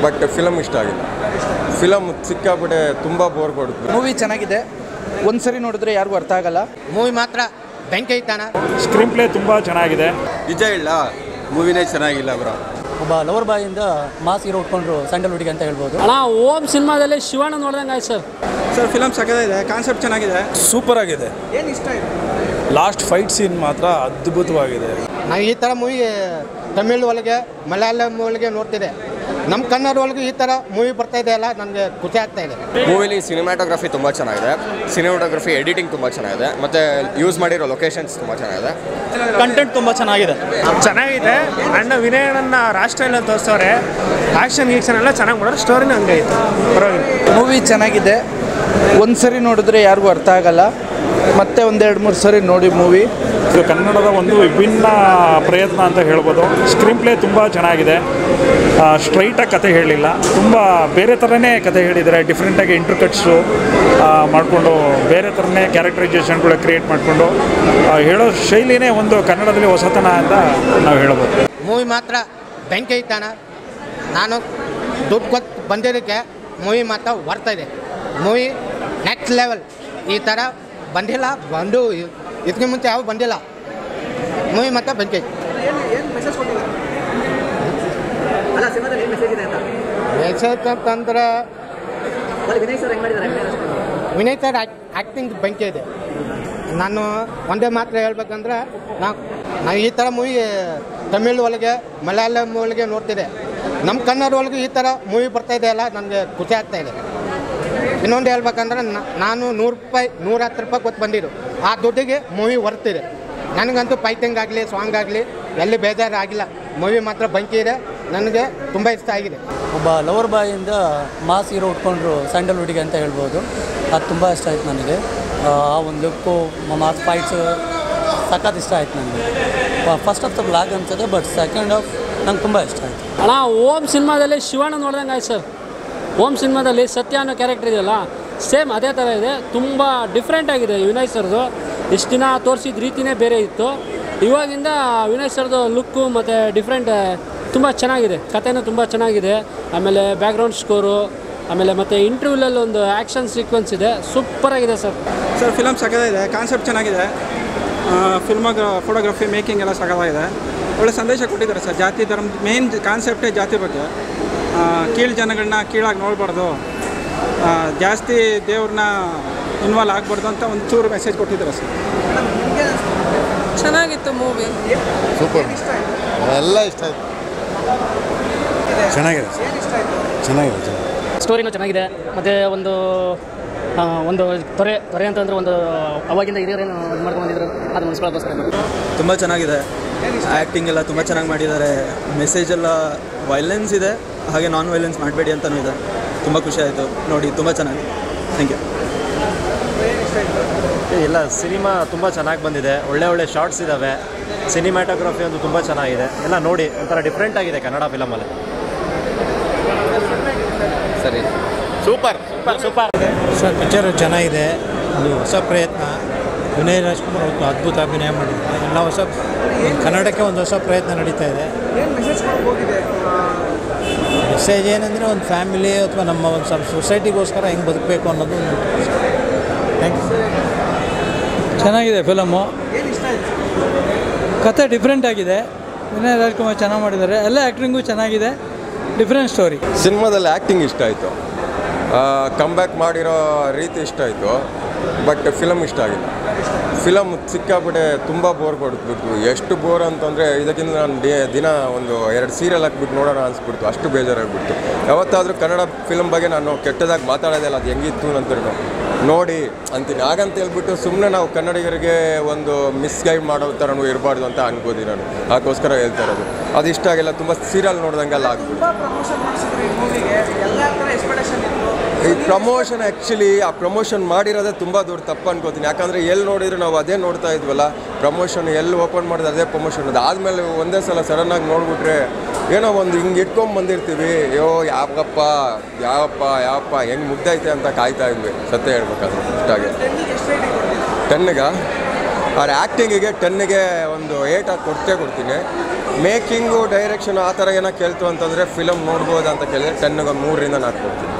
But film ಇಷ್ಟ ಆಗಿಲ್ಲ. Film ಸಿಕ್ಕಾಪಟ್ಟೆ ತುಂಬ ಬೋರ್ ಕೊಡುತ್ತೆ. ಮೂವಿ ಚೆನ್ನಾಗಿದೆ, ಒಂದ್ಸರಿ ನೋಡಿದ್ರೆ ಯಾರಿಗೂ ಅರ್ಥ ಆಗಲ್ಲ. ಮೂವಿ ಮಾತ್ರ ಬೆಂಕಿ ಐತಾನ. ಸ್ಕ್ರೀನ್ ಪ್ಲೇ ತುಂಬ ಚೆನ್ನಾಗಿದೆ. ನಿಜ ಇಲ್ಲ, ಮೂವಿನೇ ಚೆನ್ನಾಗಿಲ್ಲ ಬ್ರೋ. ಒಬ್ಬ ಲವರ್ ಬಾಯಿಂದ ಮಾಸ್ ಹೀರೋ ಉಟ್ಕೊಂಡ್ರು ಸ್ಯಾಂಡಲ್ವುಡ್ಗೆ ಅಂತ ಹೇಳ್ಬೋದು. ಅಣ್ಣ ಓಮ್ ಸಿನಿಮಾದಲ್ಲಿ ಶಿವಣ್ಣ ನೋಡ್ದಂಗೆ ಆಯ್ತು ಸರ್. ಫಿಲಮ್ ಸಖತ್ತಾಗಿದೆ, ಕಾನ್ಸೆಪ್ಟ್ ಚೆನ್ನಾಗಿದೆ, ಸೂಪರ್ ಆಗಿದೆ. ಏನು ಇಷ್ಟ ಆಯಿತು? ಲಾಸ್ಟ್ ಫೈಟ್ ಸೀನ್ ಮಾತ್ರ ಅದ್ಭುತವಾಗಿದೆ. ನಾವು ಈ ಥರ ಮೂವಿ ತಮಿಳ್ ಒಳಗೆ ಮಲಯಾಳಂ ಒಳಗೆ ನೋಡ್ತಿದ್ದೆ, ನಮ್ಮ ಕನ್ನಡ ಒಳಗೆ ಈ ಥರ ಮೂವಿ ಬರ್ತಾ ಇದೆ ಅಲ್ಲ, ನನಗೆ ಖುಷಿ ಆಗ್ತಾ ಇದೆ. ಮೂವಿಲಿ ಸಿನಿಮಾಟೋಗ್ರಫಿ ತುಂಬ ಚೆನ್ನಾಗಿದೆ, ಸಿನಿಮಾಟೋಗ್ರಫಿ ಎಡಿಟಿಂಗ್ ತುಂಬ ಚೆನ್ನಾಗಿದೆ, ಮತ್ತು ಯೂಸ್ ಮಾಡಿರೋ ಲೊಕೇಶನ್ಸ್ ತುಂಬ ಚೆನ್ನಾಗಿದೆ. ಕಂಟೆಂಟ್ ತುಂಬ ಚೆನ್ನಾಗಿದೆ. ಅಣ್ಣ ವಿನಯನನ್ನ ರಾಷ್ಟ್ರೀಯ ತೋರಿಸೋರೆ, ಆ್ಯಕ್ಷನ್ ಗೀಕ್ಷನ್ ಎಲ್ಲ ಚೆನ್ನಾಗಿ ಮಾಡೋರು, ಸ್ಟೋರಿನ ಹಂಗಾಯಿತು, ಪರವಾಗಿಲ್ಲ. ಮೂವಿ ಚೆನ್ನಾಗಿದೆ, ಒಂದ್ಸರಿ ನೋಡಿದ್ರೆ ಯಾರಿಗೂ ಅರ್ಥ ಆಗಲ್ಲ, ಮತ್ತೆ ಒಂದೆರಡು ಮೂರು ಸರಿ ನೋಡಿ ಮೂವಿ. ಇದು ಕನ್ನಡದ ಒಂದು ವಿಭಿನ್ನ ಪ್ರಯತ್ನ ಅಂತ ಹೇಳ್ಬೋದು. ಸ್ಕ್ರೀನ್ ಪ್ಲೇ ತುಂಬ ಚೆನ್ನಾಗಿದೆ. ಸ್ಟ್ರೈಟಾಗಿ ಕತೆ ಹೇಳಲಿಲ್ಲ, ತುಂಬ ಬೇರೆ ಥರನೇ ಕತೆ ಹೇಳಿದ್ದಾರೆ. ಡಿಫ್ರೆಂಟಾಗಿ ಇಂಟರ್ಕಟ್ಸು ಮಾಡಿಕೊಂಡು ಬೇರೆ ಥರನೇ ಕ್ಯಾರೆಕ್ಟರೈಸೇಷನ್ಗಳು ಕ್ರಿಯೇಟ್ ಮಾಡಿಕೊಂಡು ಹೇಳೋ ಶೈಲಿನೇ ಒಂದು ಕನ್ನಡದಲ್ಲಿ ಹೊಸತನ ಅಂತ ನಾವು ಹೇಳ್ಬೋದು. ಮೂವಿ ಮಾತ್ರ ಬೆಂಕಿ ಐತಾನ. ನಾನು ದುಡ್ಡು ಕೊಟ್ಟು ಬಂದಿದ್ದಕ್ಕೆ ಮೂವಿ ಮಾತ್ರ ಬರ್ತಾ ಇದೆ. Movie next level. ಈ ಥರ ಬಂದಿಲ್ಲ, ಬಂದು ಇದಕ್ಕೆ ಮುಂಚೆ ಯಾವ ಬಂದಿಲ್ಲ. ಮೂವಿ ಮಾತ್ರ ಬೆಂಕಿ ಐತೆ. ಮೆಸೇಜ್ ಅಂತಂದ್ರೆ ವಿನಯ್ ಸರ್ ಆ್ಯಕ್ಟಿಂಗ್ ಬೆಂಕಿ ಇದೆ. ನಾನು ಒಂದೇ ಮಾತ್ರ ಹೇಳ್ಬೇಕಂದ್ರೆ ನಾವು ಈ ಥರ ಮೂವಿ ತಮಿಳ್ ಒಳಗೆ ಮಲಯಾಳಂ ಒಳಗೆ ನೋಡ್ತಿದ್ದೆ, ನಮ್ಮ ಕನ್ನಡ ಒಳಗೆ ಈ ಥರ ಮೂವಿ ಬರ್ತಾ ಇದೆ ಅಲ್ಲ, ನನಗೆ ಖುಷಿ ಆಗ್ತಾ ಇದೆ. ಇನ್ನೊಂದು ಹೇಳ್ಬೇಕಂದ್ರೆ ನಾನು ₹110 ಕೊಟ್ಟು ಬಂದಿದ್ದು, ಆ ದುಡ್ಡಿಗೆ ಮೂವಿ ವರ್ತಿದೆ. ನನಗಂತೂ ಫೈಟಿಂಗ್ ಆಗಲಿ ಸಾಂಗ್ ಆಗಲಿ ಎಲ್ಲಿ ಬೇಜಾರು ಆಗಿಲ್ಲ. ಮೂವಿ ಮಾತ್ರ ಬೆಂಕಿ ಇದೆ, ನನಗೆ ತುಂಬ ಇಷ್ಟ ಆಗಿದೆ. ಒಬ್ಬ ಲವರ್ ಬಾಯಿಂದ ಮಾಸ್ ಹೀರೋ ಉಟ್ಕೊಂಡ್ರು ಸ್ಯಾಂಡಲ್ವುಡ್ಗೆ ಅಂತ ಹೇಳ್ಬೋದು. ಅದು ತುಂಬ ಇಷ್ಟ ಆಯ್ತು ನನಗೆ. ಆ ಒಂದು ಲುಕ್ಕು, ಮಾಸ್ ಫೈಟ್ಸ್ ಸಖತ್ ಇಷ್ಟ ಆಯ್ತು ನನಗೆ. ಫಸ್ಟ್ ಆಫ್ ದ ಬ್ಲಾಗ್ ಅನ್ಸುತ್ತೆ, ಬಟ್ ಸೆಕೆಂಡ್ ಆಫ್ ನಂಗೆ ತುಂಬ ಇಷ್ಟ ಆಯಿತು. ಅಣ್ಣ ಓಮ್ ಸಿನಿಮಾದಲ್ಲಿ ಶಿವಣ್ಣ ನೋಡ್ದಂಗೆ ಆಯ್ತು ಸರ್. ಓಮ್ ಸಿನಿಮಾದಲ್ಲಿ ಸತ್ಯ ಅನ್ನೋ ಕ್ಯಾರೆಕ್ಟರ್ ಇದೆಯಲ್ಲ, ಸೇಮ್ ಅದೇ ಥರ ಇದೆ. ತುಂಬ ಡಿಫ್ರೆಂಟ್ ಆಗಿದೆ ವಿನಯ್ ಸರ್ದು. ಇಷ್ಟು ದಿನ ತೋರಿಸಿದ ರೀತಿಯೇ ಬೇರೆ ಇತ್ತು. ಇವಾಗಿಂದ ವಿನಯ್ ಸರ್ದು ಲುಕ್ಕು ಮತ್ತು ಡಿಫ್ರೆಂಟ್ ತುಂಬ ಚೆನ್ನಾಗಿದೆ. ಕಥೆನೂ ತುಂಬ ಚೆನ್ನಾಗಿದೆ. ಆಮೇಲೆ ಬ್ಯಾಕ್ಗ್ರೌಂಡ್ ಸ್ಕೋರು, ಆಮೇಲೆ ಮತ್ತು ಇಂಟರ್ವ್ಯೂಲಲ್ಲಿ ಒಂದು ಆ್ಯಕ್ಷನ್ ಸೀಕ್ವೆನ್ಸ್ ಇದೆ, ಸೂಪರಾಗಿದೆ ಸರ್. ಸರ್ ಫಿಲಮ್ ಸಖತ್ತಾಗಿದೆ, ಕಾನ್ಸೆಪ್ಟ್ ಚೆನ್ನಾಗಿದೆ, ಫೋಟೋಗ್ರಫಿ ಮೇಕಿಂಗ್ ಎಲ್ಲ ಸಖತ್ತಾಗಿದೆ. ಒಳ್ಳೆ ಸಂದೇಶ ಕೊಟ್ಟಿದ್ದಾರೆ ಸರ್. ಜಾತಿ ಧರ್ಮದ ಮೇನ್ ಕಾನ್ಸೆಪ್ಟೇ ಜಾತಿ ಬಗ್ಗೆ. ಕೀಳು ಜನಗಳನ್ನ ಕೀಳಾಗಿ ನೋಡಬಾರ್ದು, ಜಾಸ್ತಿ ದೇವ್ರನ್ನ ಇನ್ವಾಲ್ವ್ ಆಗಬಾರ್ದು ಅಂತ ಒಂದು ಚೂರು ಮೆಸೇಜ್ ಕೊಟ್ಟಿದ್ದಾರೆ ಸರ್. ಚೆನ್ನಾಗಿತ್ತು ಮೂವಿ. ಸೂಪರ್, ಎಲ್ಲ ಇಷ್ಟ ಆಯಿತು. ಚೆನ್ನಾಗಿದೆ, ಚೆನ್ನಾಗಿದೆ. ಸ್ಟೋರಿನೂ ಚೆನ್ನಾಗಿದೆ. ಮತ್ತು ಒಂದು ತೊರೆ ಅಂತಂದರೆ ಒಂದು ಅವಾಗಿಂದ ಹಿರಿಯರೇನು ಇದು ಮಾಡ್ಕೊಂಡು ಬಂದಿದ್ರು, ಅದು ಉಳಿಸ್ಕೊಳ್ಳೋಕ್ಕೋಸ್ಕರ ತುಂಬ ಚೆನ್ನಾಗಿದೆ. ಆ್ಯಕ್ಟಿಂಗ್ ಎಲ್ಲ ತುಂಬ ಚೆನ್ನಾಗಿ ಮಾಡಿದ್ದಾರೆ. ಮೆಸೇಜ್ ಎಲ್ಲ ವೈಲೆನ್ಸ್ ಇದೆ, ಹಾಗೆ ನಾನ್ ವೈಲೆನ್ಸ್ ಮಾಡಬೇಡಿ ಅಂತಲೂ ಇದೆ. ತುಂಬ ಖುಷಿ ಆಯಿತು ನೋಡಿ, ತುಂಬ ಚೆನ್ನಾಗಿ. Thank you. ಇಲ್ಲ, ಸಿನಿಮಾ ತುಂಬ ಚೆನ್ನಾಗಿ ಬಂದಿದೆ. ಒಳ್ಳೆ ಶಾರ್ಟ್ಸ್ ಇದ್ದಾವೆ. ಸಿನಿಮಾಟೋಗ್ರಫಿ ಒಂದು ತುಂಬ ಚೆನ್ನಾಗಿದೆ. ಎಲ್ಲ ನೋಡಿ, ಒಂಥರ ಡಿಫ್ರೆಂಟ್ ಆಗಿದೆ ಕನ್ನಡ ಫಿಲಮಲ್ಲಿ. ಸರಿ, ಸೂಪರ್. ಸರ್ ಪಿಕ್ಚರು ಚೆನ್ನಾಗಿದೆ. ಒಂದು ಹೊಸ ಪ್ರಯತ್ನ. ವಿನಯ್ ರಾಜ್ಕುಮಾರ್ ಒಂದು ಅದ್ಭುತ ಅಭಿನಯ ಮಾಡಿದ್ದಾರೆ. ಎಲ್ಲ ಕನ್ನಡಕ್ಕೆ ಒಂದು ಹೊಸ ಪ್ರಯತ್ನ ನಡೀತಾ ಇದೆ. ಮೆಸೇಜ್ ಏನಂದರೆ ಒಂದು ಫ್ಯಾಮಿಲಿ ಅಥವಾ ನಮ್ಮ ಒಂದು ಸ್ವಲ್ಪ ಸೊಸೈಟಿಗೋಸ್ಕರ ಹೆಂಗೆ ಬದುಕಬೇಕು ಅನ್ನೋದು. Thank you. ಚೆನ್ನಾಗಿದೆ ಫಿಲಮು. ಕತೆ ಡಿಫ್ರೆಂಟ್ ಆಗಿದೆ. ವಿನಯ್ ರಾಜ್ಕುಮಾರ್ ಚೆನ್ನಾಗಿ ಮಾಡಿದ್ದಾರೆ. ಎಲ್ಲ ಆ್ಯಕ್ಟಿಂಗು ಚೆನ್ನಾಗಿದೆ. Different story. ಸಿನಿಮಾದಲ್ಲಿ ಆ್ಯಕ್ಟಿಂಗ್ ಇಷ್ಟ ಆಯಿತು, ಕಮ್ ಬ್ಯಾಕ್ ಮಾಡಿರೋ ರೀತಿ ಇಷ್ಟ ಆಯಿತು, ಬಟ್ ಫಿಲಮ್ ಇಷ್ಟ ಆಗಿಲ್ಲ. ಫಿಲಮ್ ಸಿಕ್ಕಾಪಟ್ಟೆ ತುಂಬ ಬೋರ್ ಕೊಡ್ಬಿಟ್ಟು, ಎಷ್ಟು ಬೋರ್ ಅಂತಂದರೆ ಇದಕ್ಕಿಂತ ನಾನು ದಿನ ಒಂದು 2 ಸೀರಿಯಲ್ ಹಾಕ್ಬಿಟ್ಟು ನೋಡೋಣ ಅನಿಸ್ಬಿಡ್ತು, ಅಷ್ಟು ಬೇಜಾರಾಗ್ಬಿಡ್ತು. ಯಾವತ್ತಾದರೂ ಕನ್ನಡ ಫಿಲಮ್ ಬಗ್ಗೆ ನಾನು ಕೆಟ್ಟದಾಗಿ ಮಾತಾಡೋದಿಲ್ಲ, ಅದು ಹೆಂಗಿತ್ತು ಅಂತೇಳಿ ನೋಡಿ ಅಂತೀನಿ. ಹಾಗಂತ ಹೇಳ್ಬಿಟ್ಟು ಸುಮ್ಮನೆ ನಾವು ಕನ್ನಡಿಗರಿಗೆ ಒಂದು ಮಿಸ್ಗೈಡ್ ಮಾಡೋ ಥರನೂ ಇರಬಾರ್ದು ಅಂತ ಅನ್ಕೋದಿ ನಾನು. ಅದಕ್ಕೋಸ್ಕರ ಹೇಳ್ತಾ ಇರೋದು. ಅದು ಇಷ್ಟ ಆಗಿಲ್ಲ, ತುಂಬ ಸೀರಿಯಲ್ ನೋಡ್ದಂಗೆಲ್ಲ ಆಗ್ಬಿಟ್ಟು. ಈ ಪ್ರಮೋಷನ್ ಆ್ಯಕ್ಚುಲಿ ಆ ಪ್ರಮೋಷನ್ ಮಾಡಿರೋದೇ ತುಂಬ ದೊಡ್ಡ ತಪ್ಪು ಅನ್ಕೋತೀನಿ. ಯಾಕಂದರೆ ಎಲ್ಲಿ ನೋಡಿದ್ರು ನಾವು ಅದೇ ನೋಡ್ತಾ ಇದ್ವಲ್ಲ, ಪ್ರಮೋಷನ್ ಎಲ್ಲಿ ಓಪನ್ ಮಾಡಿದ್ರೆ ಅದೇ ಪ್ರಮೋಷನ್. ಅದಾದಮೇಲೆ ಒಂದೇ ಸಲ ಸಡನ್ನಾಗಿ ನೋಡಿಬಿಟ್ರೆ ಏನೋ ಒಂದು ಹಿಂಗೆ ಇಟ್ಕೊಂಡು ಬಂದಿರ್ತೀವಿ, ಯಾವಪ್ಪ ಹೆಂಗೆ ಮುಗ್ದೈತೆ ಅಂತ ಕಾಯ್ತಾ ಇದ್ವಿ. ಸತ್ಯ ಹೇಳ್ಬೇಕಾದ್ರೆ ಇಷ್ಟಾಗೆ 10ಗೆ ಅವ್ರ ಆ್ಯಕ್ಟಿಂಗಿಗೆ 10ಗೆ ಒಂದು 8 ಕೊಡ್ತೀನಿ. ಮೇಕಿಂಗು ಡೈರೆಕ್ಷನ್ ಆ ಥರ ಏನೋ ಕೇಳ್ತು ಅಂತಂದರೆ ಫಿಲಮ್ ನೋಡ್ಬೋದು ಅಂತ ಕೇಳಿದ್ರೆ 10ಗೆ 3ರಿಂದ 4 ಕೊಡ್ತೀನಿ.